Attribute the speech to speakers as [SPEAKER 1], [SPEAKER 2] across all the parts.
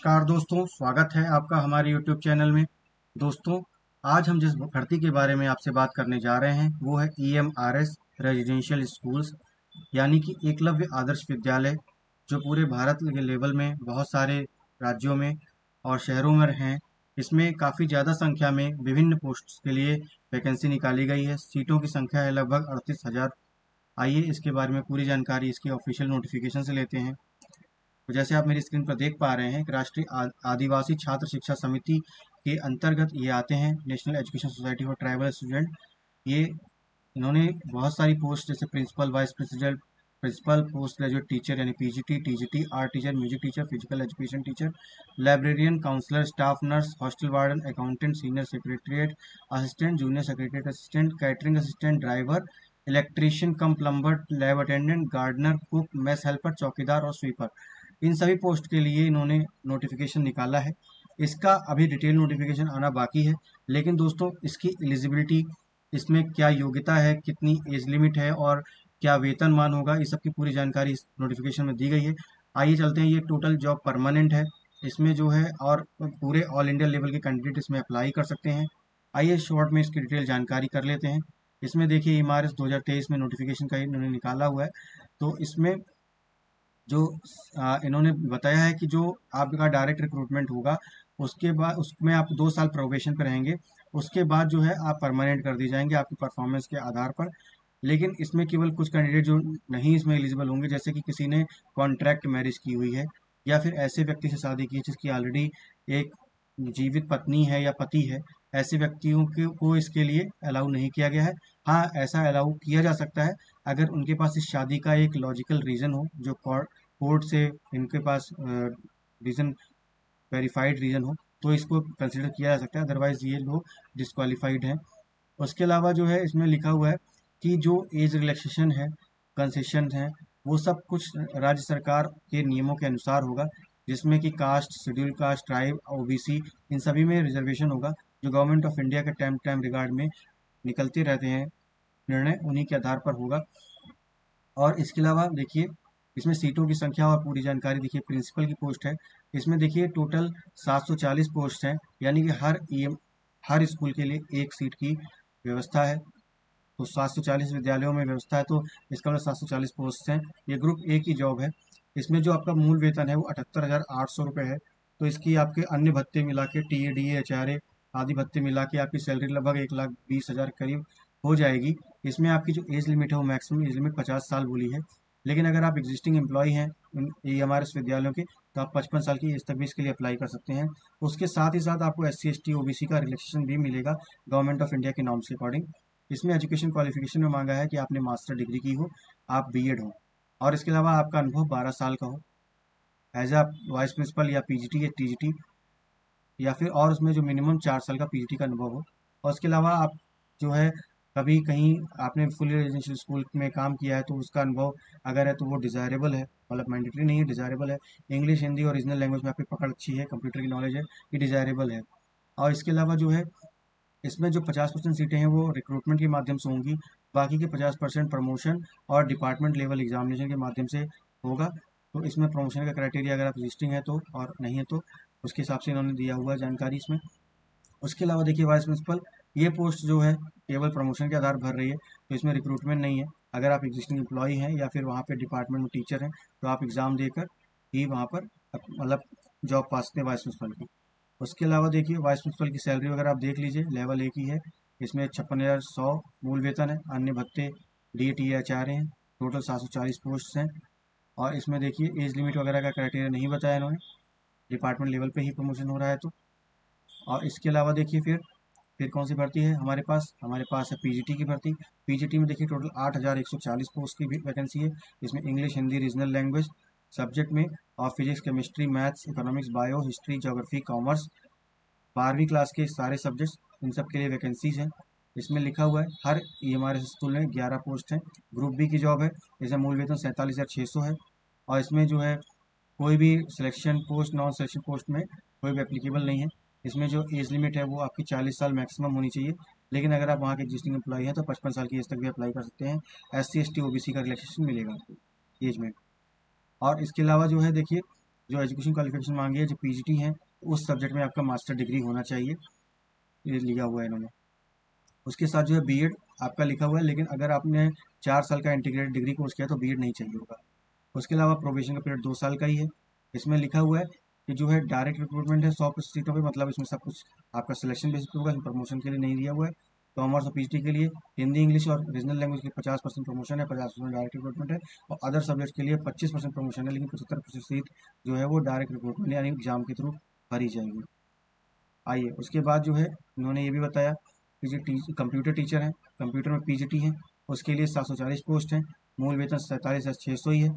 [SPEAKER 1] नमस्कार दोस्तों, स्वागत है आपका हमारे YouTube चैनल में। दोस्तों, आज हम जिस भर्ती के बारे में आपसे बात करने जा रहे हैं वो है EMRS रेजिडेंशियल स्कूल्स, यानी कि एकलव्य आदर्श विद्यालय, जो पूरे भारत के लेवल में बहुत सारे राज्यों में और शहरों में हैं। इसमें काफ़ी ज़्यादा संख्या में विभिन्न पोस्ट्स के लिए वैकेंसी निकाली गई है। सीटों की संख्या है लगभग 38,000। आइए इसके बारे में पूरी जानकारी इसके ऑफिशियल नोटिफिकेशन से लेते हैं। तो जैसे आप मेरी स्क्रीन पर देख पा रहे हैं कि राष्ट्रीय आदिवासी छात्र शिक्षा समिति के अंतर्गत ये आते हैं, national education society for tribal student. ये इन्होंने बहुत सारी पोस्ट जैसे principal, vice president, principal, post graduate teacher यानी PGT, TGT, art teacher, music teacher, physical education teacher, librarian, counsellor, staff nurse, hostel warden, accountant, senior secretariat assistant, junior secretariat assistant, catering assistant, driver, electrician cum plumber, lab attendant, gardener, cook, mess helper, चौकीदार और sweeper, इन सभी post के लिए इन्होंने notification निकाला है। इसका अभी डिटेल नोटिफिकेशन आना बाकी है, लेकिन दोस्तों इसकी एलिजिबिलिटी, इसमें क्या योग्यता है, कितनी एज लिमिट है और क्या वेतनमान होगा, इस सब की पूरी जानकारी इस नोटिफिकेशन में दी गई है। आइए चलते हैं। ये टोटल जॉब परमानेंट है इसमें जो है, और पूरे ऑल इंडिया लेवल के कैंडिडेट इसमें अप्लाई कर सकते हैं। आइए शॉर्ट में इसकी डिटेल जानकारी कर लेते हैं। इसमें देखिए EMRS 2023 में नोटिफिकेशन का इन्होंने निकाला हुआ है। तो इसमें जो इन्होंने बताया है कि जो आपका डायरेक्ट रिक्रूटमेंट होगा, उसके बाद उसमें आप 2 साल प्रोबेशन पे रहेंगे। उसके बाद जो है आप परमानेंट कर दिए जाएंगे आपकी परफॉर्मेंस के आधार पर। लेकिन इसमें केवल कुछ कैंडिडेट जो नहीं इसमें एलिजिबल होंगे, जैसे कि किसी ने कॉन्ट्रैक्ट मैरिज की हुई है या फिर ऐसे व्यक्ति से शादी की है जिसकी ऑलरेडी एक जीवित पत्नी है या पति है। ऐसे व्यक्तियों को इसके लिए अलाउ नहीं किया गया है। हाँ, ऐसा अलाउ किया जा सकता है अगर उनके पास इस शादी का एक लॉजिकल रीज़न हो, जो कोर्ट से इनके पास रीज़न, वेरीफाइड रीज़न हो, तो इसको कंसिडर किया जा सकता है। अदरवाइज ये लोग डिस्क्वालीफाइड हैं। उसके अलावा जो है इसमें लिखा हुआ है कि जो एज रिलैक्सेशन है, कंसेशन है, वो सब कुछ राज्य सरकार के नियमों के अनुसार होगा, जिसमें कि caste, schedule caste, tribe, OBC, इन सभी में रिजर्वेशन होगा, जो गवर्नमेंट ऑफ इंडिया के टाइम टाइम रिगार्ड में निकलते रहते हैं निर्णय, उन्हीं के आधार पर होगा। और इसके अलावा देखिए इसमें सीटों की संख्या और पूरी जानकारी देखिए। प्रिंसिपल की पोस्ट है, इसमें देखिए टोटल 740 पोस्ट हैं, यानी कि हर स्कूल के लिए एक सीट की व्यवस्था है। तो 740 विद्यालयों में व्यवस्था है, तो इसका मतलब 740 पोस्ट हैं। ये ग्रुप A की जॉब है। इसमें जो आपका मूल वेतन है वो 78,800 रुपये है। तो इसकी आपके अन्य भत्ते मिला के, TADA, HRA आदि भत्ते मिला के आपकी सैलरी लगभग 1,20,000 करीब हो जाएगी। इसमें आपकी जो एज लिमिट है वो मैक्सिमम एज लिमिट 50 साल बोली है। लेकिन अगर आप एग्जिस्टिंग एम्प्लॉय हैं EMRS विद्यालयों के, तो आप 55 साल की एज तक भी इसके लिए अप्लाई कर सकते हैं। उसके साथ ही साथ आपको SC ST OBC का रिलैक्सेशन भी मिलेगा गवर्नमेंट ऑफ इंडिया के नॉर्म्स के अकॉर्डिंग। इसमें एजुकेशन क्वालिफिकेशन में मांगा है कि आपने मास्टर डिग्री की हो, आप B.Ed हो, और इसके अलावा आपका अनुभव 12 साल का हो एज अ वाइस प्रिंसिपल या PGT या TGT, या फिर और उसमें जो मिनिमम 4 साल का PGT का अनुभव हो। और उसके अलावा आप जो है कभी कहीं आपने फुल रेजिडेंशियल स्कूल में काम किया है तो उसका अनुभव अगर है तो वो डिज़ायरेबल है, मतलब मैंडेटरी नहीं है, डिज़ायरेबल है। इंग्लिश, हिंदी और रीजनल लैंग्वेज में आपकी पकड़ अच्छी है, कंप्यूटर की नॉलेज है, ये डिज़ायरेबल है। और इसके अलावा जो है इसमें जो 50% सीटें हैं वो रिक्रूटमेंट के माध्यम से होंगी, बाकी के 50% प्रमोशन और डिपार्टमेंट लेवल एग्जामिनेशन के माध्यम से होगा। तो इसमें प्रमोशन का क्राइटेरिया अगर आप रजिस्टिंग है तो, और नहीं है तो उसके हिसाब से इन्होंने दिया हुआ है जानकारी इसमें। उसके अलावा देखिए वाइस प्रिंसिपल, ये पोस्ट जो है केवल प्रमोशन के आधार भर रही है, तो इसमें रिक्रूटमेंट नहीं है। अगर आप एग्जिस्टिंग एम्प्लॉय हैं या फिर वहाँ पे डिपार्टमेंट में टीचर हैं, तो आप एग्ज़ाम देकर ही वहाँ पर मतलब जॉब पा सकते हैं वाइस प्रिंसिपल की। उसके अलावा देखिए वाइस प्रिंसिपल की सैलरी वगैरह आप देख लीजिए, लेवल 1 ही है। इसमें 56,100 मूल वेतन है, अन्य भत्ते, DA HRA हैं। टोटल 740 पोस्ट हैं। और इसमें देखिए एज लिमिट वगैरह का क्राइटेरिया नहीं बताया इन्होंने, डिपार्टमेंट लेवल पे ही प्रमोशन हो रहा है तो। और इसके अलावा देखिए फिर कौन सी भर्ती है हमारे पास है PGT की भर्ती। PGT में देखिए टोटल 8,140 पोस्ट की भी वैकेंसी है। इसमें English, Hindi, regional language subject में, और physics, chemistry, maths, economics, bio, history, geography, commerce, 12वीं क्लास के सारे सब्जेक्ट्स, इन सब के लिए वैकेंसीज हैं। इसमें लिखा हुआ है हर EMRS स्कूल में 11 पोस्ट हैं। ग्रुप B की जॉब है। इसमें मूल वेतन 47,600 है। और इसमें जो है कोई भी selection post, non selection post में कोई भी एप्लीकेबल नहीं है। इसमें जो एज लिमिट है वो आपकी 40 साल मैक्सिमम होनी चाहिए। लेकिन अगर आप वहाँ के एग्जिस्टिंग एम्प्लॉई हैं तो 55 साल की एज तक भी अप्लाई कर सकते हैं। SC ST OBC का रिलैक्सेशन मिलेगा आपको एज में। और इसके अलावा जो है देखिए जो एजुकेशन क्वालिफिकेशन मांगी है, जो पीजीटी है, उस सब्जेक्ट में आपका मास्टर डिग्री होना चाहिए, ये लिखा हुआ है इन्होंने। उसके साथ जो है बीएड आपका लिखा हुआ है, लेकिन अगर आपने 4 साल का इंटीग्रेटेड डिग्री कोर्स किया तो बीएड नहीं चाहिए होगा। उसके अलावा प्रोबेशन का पीरियड 2 साल का ही है। इसमें लिखा हुआ है कि जो है डायरेक्ट रिक्रूटमेंट है 100% पे, मतलब इसमें सब कुछ आपका सिलेक्शन बेसिस पे होगा, इसमें प्रमोशन के लिए नहीं दिया हुआ है। कॉमर्स और पीजीटी के लिए हिंदी, इंग्लिश और रीजनल लैंग्वेज के 50% प्रमोशन है, 50% डायरेक्ट रिक्रूटमेंट है, और अदर सब्जेक्ट के लिए 25% प्रमोशन है, लेकिन 75% सीट जो है वो डायरेक्ट रिक्रूटमेंट यानी एग्जाम के थ्रू भरी जाएगी। आइए उसके बाद जो है उन्होंने ये भी बताया कि जो कंप्यूटर टीचर हैं, कंप्यूटर में पीजीटी है, उसके लिए 740 पोस्ट हैं, मूल वेतन 47,600 ही है,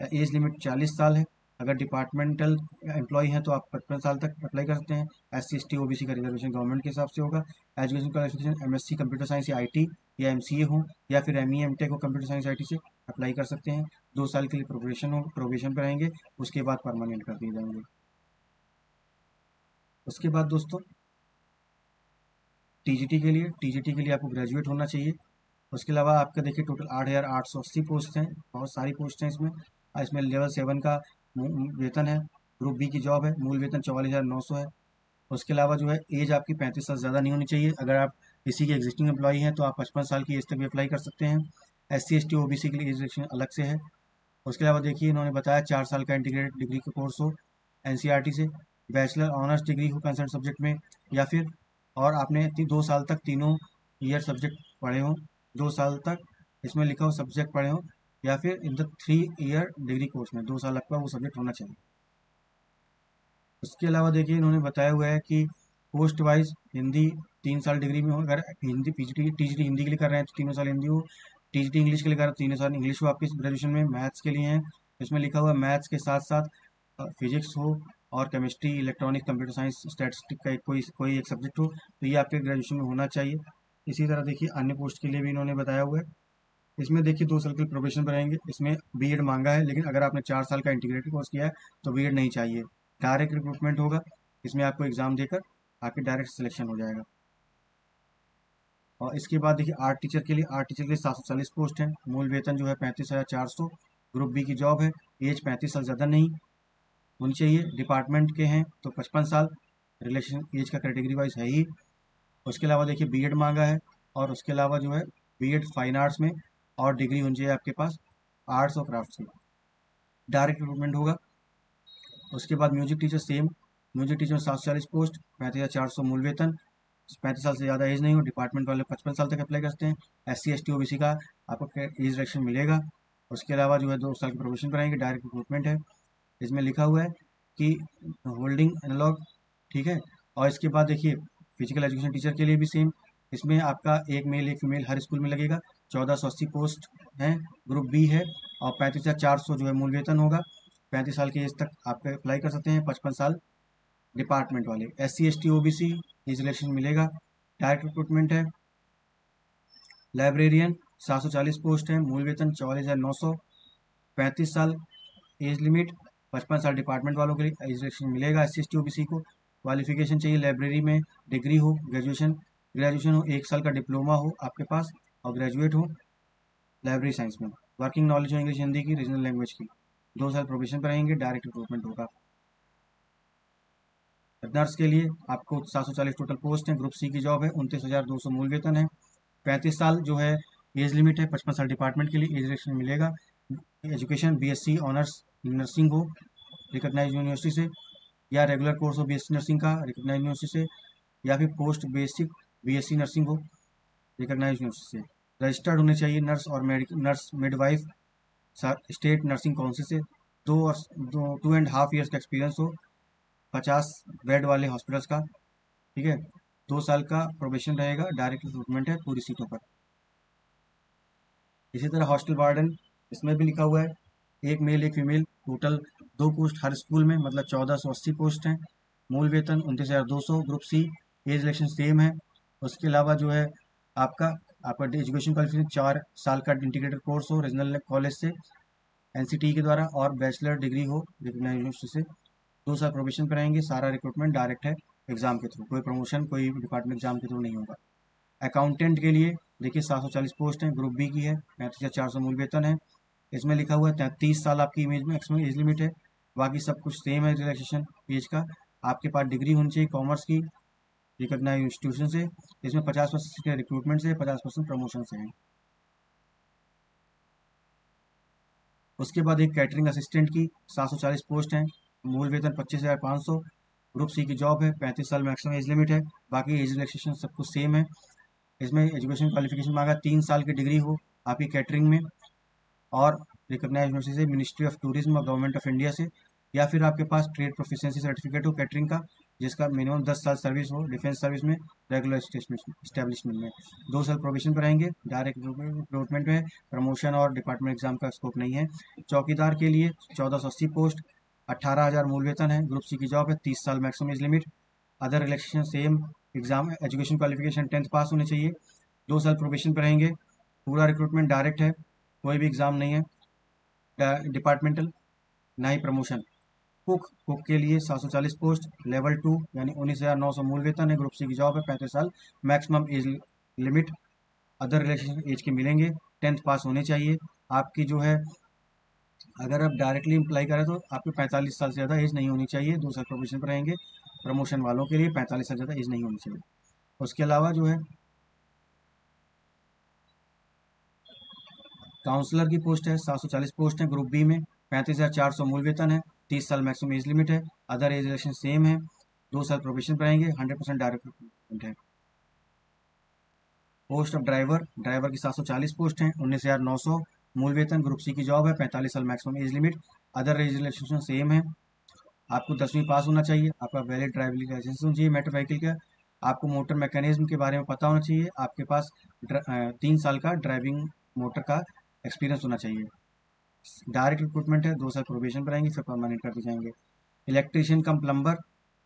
[SPEAKER 1] एज लिमिट 40 साल है। अगर डिपार्टमेंटल एम्प्लॉय हैं तो आप 55 साल तक अप्लाई कर सकते हैं। SC ST OBC का रिजर्वेशन गवर्नमेंट के हिसाब से होगा। Education qualification MSc computer science या IT या MCA हो, या फिर ME MTech हो कंप्यूटर साइंस IT से अप्लाई कर सकते हैं। 2 साल के लिए प्रोबेशन पर रहेंगे, उसके बाद परमानेंट कर दिए जाएंगे। उसके बाद दोस्तों टीजीटी के लिए आपको ग्रेजुएट होना चाहिए। उसके अलावा आपका देखिए टोटल 8,880 पोस्ट हैं, बहुत सारी पोस्ट हैं इसमें। इसमें लेवल 7 का वेतन है। ग्रुप बी की जॉब है, मूल वेतन 44,900 है। उसके अलावा जो है एज आपकी 35 साल से ज़्यादा नहीं होनी चाहिए। अगर आप किसी के एग्जिस्टिंग एम्प्लॉई हैं तो आप 55 साल की एज तक भी अप्लाई कर सकते हैं। SC ST OBC के लिए एज रिस्ट्रिक्शन अलग से है। उसके अलावा देखिए इन्होंने बताया 4 साल का इंटीग्रेटेड डिग्री का कोर्स हो NCERT से, बैचलर ऑनर्स डिग्री हो कंसर्न सब्जेक्ट में, या फिर और आपने 2 साल तक तीनों ईयर सब्जेक्ट पढ़े हों, 2 साल तक इसमें लिखा हो सब्जेक्ट पढ़े हों, या फिर in the 3 year degree course में 2 साल आपका वो सब्जेक्ट होना चाहिए। उसके अलावा देखिए इन्होंने बताया हुआ है कि पोस्ट वाइज हिंदी 3 साल डिग्री में हो, अगर हिंदी पीजीटी टीजीटी हिंदी के लिए कर रहे हैं तो 3 साल हिंदी हो, टीजीटी इंग्लिश के लिए कर रहे हैं तो 3 साल इंग्लिश हो आपकी ग्रेजुएशन में। मैथ्स के लिए हैं, इसमें लिखा हुआ है मैथ्स के साथ साथ फिजिक्स हो, और chemistry, electronic, computer science, statistic का कोई एक सब्जेक्ट हो, तो ये आपके ग्रेजुएशन में होना चाहिए। इसी तरह देखिए अन्य पोस्ट के लिए भी इन्होंने बताया हुआ है। इसमें देखिए 2 साल के प्रोबेशन पर रहेंगे, इसमें बीएड मांगा है, लेकिन अगर आपने 4 साल का इंटीग्रेटेड कोर्स किया है तो बीएड नहीं चाहिए। डायरेक्ट रिक्रूटमेंट होगा, इसमें आपको एग्जाम देकर आपकी डायरेक्ट सिलेक्शन हो जाएगा। और इसके बाद देखिए आर्ट टीचर के लिए 740 पोस्ट हैं, मूल वेतन जो है 35,400। ग्रुप बी की जॉब है, एज 35 साल ज़्यादा नहीं होनी चाहिए। डिपार्टमेंट के हैं तो 55 साल, रिलेशन एज का कैटेगरी वाइज है ही। उसके अलावा देखिए बीएड मांगा है, और उसके अलावा जो है बीएड फाइन आर्ट्स में, और डिग्री होनी चाहिए आपके पास आर्ट्स और क्राफ्ट से। डायरेक्ट रिक्रूटमेंट होगा। उसके बाद music teacher same, music teacher में 740 पोस्ट, 35,400 मूल वेतन। 35 साल से ज़्यादा एज नहीं हो, डिपार्टमेंट वाले 55 साल तक अप्लाई कर सकते हैं। SC ST OBC का आपको एज रिलेक्शन मिलेगा। उसके अलावा जो है 2 साल की प्रोबेशन कराएंगे, डायरेक्ट रिक्रूटमेंट है। इसमें लिखा हुआ है कि होल्डिंग एनालॉग, ठीक है। और इसके बाद देखिए फिजिकल एजुकेशन टीचर के लिए भी सेम, इसमें आपका एक मेल एक फीमेल हर स्कूल में लगेगा। 1480 पोस्ट हैं, ग्रुप बी है, और 35,400 जो है मूल वेतन होगा। 35 साल की एज तक आप अप्लाई कर सकते हैं, 55 साल डिपार्टमेंट वाले। SC ST OBC ये सिलेक्शन मिलेगा, डायरेक्ट रिक्रूटमेंट है। लाइब्रेरियन 740 पोस्ट है, मूल वेतन 44,900। 35 साल एज लिमिट, 55 साल डिपार्टमेंट वालों के लिए एज सिलेक्शन मिलेगा। SC ST OBC को क्वालिफिकेशन चाहिए लाइब्रेरी में, डिग्री हो, ग्रेजुएशन हो, 1 साल का डिप्लोमा हो आपके पास, और ग्रेजुएट हो लाइब्रेरी साइंस में। वर्किंग नॉलेज हो इंग्लिश हिंदी की, रीजनल लैंग्वेज की। 2 साल प्रोबेशन पर रहेंगे, डायरेक्ट रिक्रूटमेंट होगा। नर्स के लिए आपको 740 टोटल पोस्ट हैं, ग्रुप सी की जॉब है, 29,200 मूल वेतन है। 35 साल जो है एज लिमिट है, 55 साल डिपार्टमेंट के लिए एज रिलेक्शन मिलेगा। एजुकेशन BSc ऑनर्स नर्सिंग हो रिकॉग्नाइज यूनिवर्सिटी से, या रेगुलर कोर्स हो BSc नर्सिंग का रिकॉग्नाइज यूनिवर्सिटी से, या फिर पोस्ट बेसिक BSc नर्सिंग हो रिकॉग्नाइज यूनिवर्सिटी से। रजिस्टर्ड होने चाहिए नर्स और nurse midwife state nursing council से। 2.5 ईयर्स का एक्सपीरियंस हो 50 बेड वाले हॉस्पिटल्स का, ठीक है। 2 साल का प्रोबेशन रहेगा, डायरेक्ट रिक्रूटमेंट है पूरी सीटों पर। इसी तरह हॉस्टल वार्डन, इसमें भी लिखा हुआ है एक मेल एक फीमेल, टोटल 2 पोस्ट हर स्कूल में, मतलब 1480 पोस्ट हैं। मूल वेतन 29,200, group C, age election same है। उसके अलावा जो है आपका आपका एजुकेशन क्वालिफिकेशन 4 साल का इंटीग्रेटेड कोर्स हो रीजनल कॉलेज से NCT के द्वारा, और बैचलर डिग्री हो रिकॉग्नाइज यूनिवर्सिटी से। 2 साल प्रोबेशन पर रहेंगे, सारा रिक्रूटमेंट डायरेक्ट है एग्जाम के थ्रू, कोई प्रमोशन कोई डिपार्टमेंट एग्जाम के थ्रू नहीं होगा। अकाउंटेंट के लिए देखिए 740 पोस्ट हैं, ग्रुप बी की है, 35,400 मूल वेतन है। इसमें लिखा हुआ है 33 साल आपकी इमेज में एक्समें एज लिमिट है। बाकी सब कुछ सेम है रिलैक्सेशन एज का। आपके पास डिग्री होनी चाहिए कॉमर्स की रिकॉग्नाइज इंस्टीट्यूशन से। इसमें 50% रिक्रूटमेंट से, 50% प्रमोशन से है। उसके बाद एक कैटरिंग असिस्टेंट की 740 पोस्ट हैं, मूल वेतन 25,500। ग्रुप सी की जॉब है, 35 साल मैक्सिमम एज लिमिट है। बाकी एज रिलैक्सेशन सब कुछ सेम है। इसमें एजुकेशन क्वालिफिकेशन मांगा 3 साल की डिग्री हो आपकी कैटरिंग में, और रिकॉग्नाइज यूनिवर्सिटी से, मिनिस्ट्री ऑफ टूरिज्म और गवर्नमेंट ऑफ इंडिया से, या फिर आपके पास ट्रेड प्रोफिशिएंसी सर्टिफिकेट हो कैटरिंग का, जिसका मिनिमम 10 साल सर्विस हो डिफेंस सर्विस में, रेगुलर स्टैब्लिशमेंट में। 2 साल प्रोबेशन पर रहेंगे। डायरेक्ट रिक्रूटमेंट में प्रमोशन और डिपार्टमेंट एग्जाम का स्कोप नहीं है। चौकीदार के लिए 1480 पोस्ट, 18,000 मूल वेतन है। ग्रुप सी की जॉब है, 30 साल maximum age limit. Other relaxation same exam, education qualification 10th पास होनी चाहिए। 2 साल प्रोबेशन पर रहेंगे। पूरा रिक्रूटमेंट डायरेक्ट है, कोई भी एग्जाम नहीं है डिपार्टमेंटल, ना ही प्रमोशन। कुक के लिए 740 पोस्ट, लेवल 2 यानी 19,900 मूल वेतन है। ग्रुप सी की जॉब है, 35 साल maximum age limit. Other relation age के मिलेंगे, 10th पास होने चाहिए। आपकी जो है, अगर आप डायरेक्टली अप्लाई करें तो आपके 45 साल से ज़्यादा एज नहीं होनी चाहिए। 2 साल प्रोबेशन पर रहेंगे। प्रमोशन वालों के लिए 45 साल से ज़्यादा एज नहीं होनी चाहिए। उसके अलावा जो है, काउंसलर की पोस्ट है, 740 पोस्ट है ग्रुप बी में, 35,400 मूल वेतन है। 30 साल मैक्सिमम एज लिमिट है। अदर एज रिलेक्शन सेम है। 2 साल प्रोबेशन पर रहेंगे। 100% डायरेक्ट रिक्रूटमेंट है। पोस्ट ऑफ ड्राइवर, ड्राइवर की 740 पोस्ट हैं, 19,900 मूल वेतन। ग्रुप सी की जॉब है, 45 साल maximum age limit. Other registration same है। आपको 10वीं पास होना चाहिए। आपका वैलिड ड्राइविंग लाइसेंस होना चाहिए मोटर व्हीकल का। आपको मोटर मैकेनिज्म के बारे में पता होना चाहिए। आपके पास 3 साल का ड्राइविंग मोटर का एक्सपीरियंस होना चाहिए। डायरेक्ट रिक्रूटमेंट है। 2 साल प्रोबेशन पर आएंगे, फिर परमानेंट कर दिए जाएंगे। इलेक्ट्रीशियन कम प्लम्बर,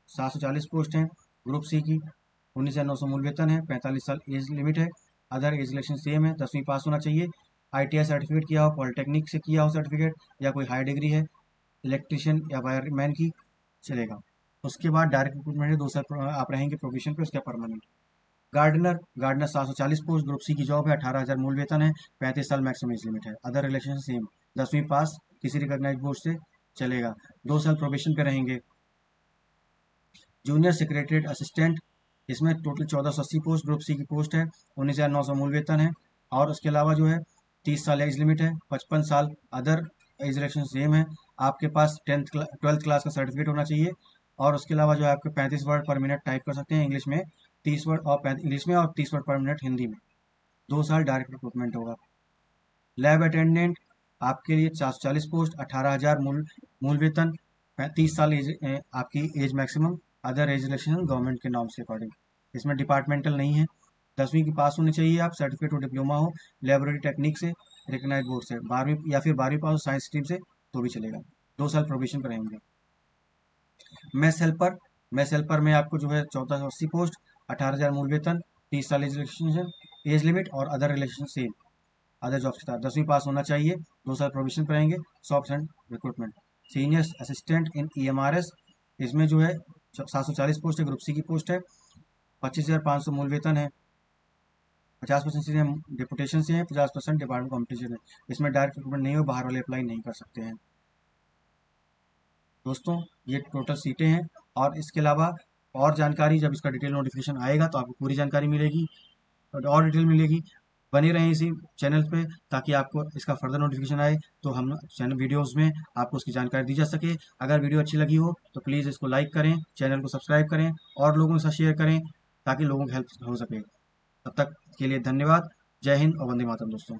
[SPEAKER 1] 740 पोस्ट हैं ग्रुप सी की, 19,900 मूल वेतन है। 45 साल एज लिमिट है। अदर एज रिलेक्शन सेम है। 10वीं पास होना चाहिए। ITI सर्टिफिकेट किया हो, पॉलिटेक्निक से किया हो सर्टिफिकेट, या कोई हाई डिग्री है इलेक्ट्रिशियन या वायरमैन की, चलेगा। उसके बाद डायरेक्ट रिक्रूटमेंट है। 2 साल आप रहेंगे प्रोबेशन पे, उसके permanent. Gardener, 740 post, group C की जॉब है, 18,000 मूल वेतन है। 35 साल मैक्सिमम एज लिमिट है। अदर रिलेशन सेम, 10वीं पास किसी रिकॉग्नाइज बोर्ड से, चलेगा। 2 साल प्रोबेशन पे रहेंगे। जूनियर सेक्रेटरीट असिस्टेंट, इसमें टोटल 1480 पोस्ट, ग्रुप सी की पोस्ट है, 19,900 मूल वेतन है। और उसके अलावा जो है 30 साल एज लिमिट है, 55 साल। अदर एज रिलेक्शन सेम है। आपके पास 12th क्लास का सर्टिफिकेट होना चाहिए। और उसके अलावा जो है आपके 35 वर्ड पर मिनट टाइप कर सकते हैं इंग्लिश में, 30 वर्ड और इंग्लिश में, और 30 वर्ड पर मिनट हिंदी में। 2 साल डायरेक्ट रिक्रूटमेंट होगा। लैब अटेंडेंट, आपके लिए 440 पोस्ट, 18,000 मूल वेतन, 30 साल एज, आपकी age maximum. Other age relaxation government के नॉर्म्स के अकॉर्डिंग। इसमें डिपार्टमेंटल नहीं है। 10वीं की पास होनी चाहिए आप, सर्टिफिकेट हो, डिप्लोमा हो लेबोरेटरी टेक्निक से, रिकग्नाइज बोर्ड से। 12वीं या फिर 12वीं पास हो साइंस स्ट्रीम से, तो भी चलेगा। 2 साल प्रोबेशन पर रहेंगे। मैस हेल्पर में आपको जो है 1480 पोस्ट, 18,000 मूल वेतन, 30 साल एज लिमिट, और other relaxation same. Other jobs के साथ 10वीं पास होना चाहिए। 2 साल प्रोबेशन पर रहेंगे। 100% recruitment. Senior assistant in EMRS, इसमें जो है 740 पोस्ट है, ग्रुप सी की पोस्ट है, 25,500 मूल वेतन है। 50% से डिपुटेशन से है, 50% डिपार्टमेंट कॉम्पिटिशन है। इसमें डायरेक्ट रिक्रूटमेंट नहीं हो, बाहर वाले अप्लाई नहीं कर सकते हैं। दोस्तों, ये टोटल सीटें हैं। और इसके अलावा और जानकारी, जब इसका डिटेल नोटिफिकेशन आएगा तो आपको पूरी जानकारी मिलेगी और डिटेल मिलेगी। बने रहें इसी चैनल पे, ताकि आपको इसका फर्दर नोटिफिकेशन आए, तो हम चैनल वीडियोस में आपको उसकी जानकारी दी जा सके। अगर वीडियो अच्छी लगी हो तो प्लीज़ इसको लाइक करें, चैनल को सब्सक्राइब करें, और लोगों के साथ शेयर करें, ताकि लोगों की हेल्प हो सके। तब तक के लिए धन्यवाद। जय हिंद और वंदे मातरम दोस्तों।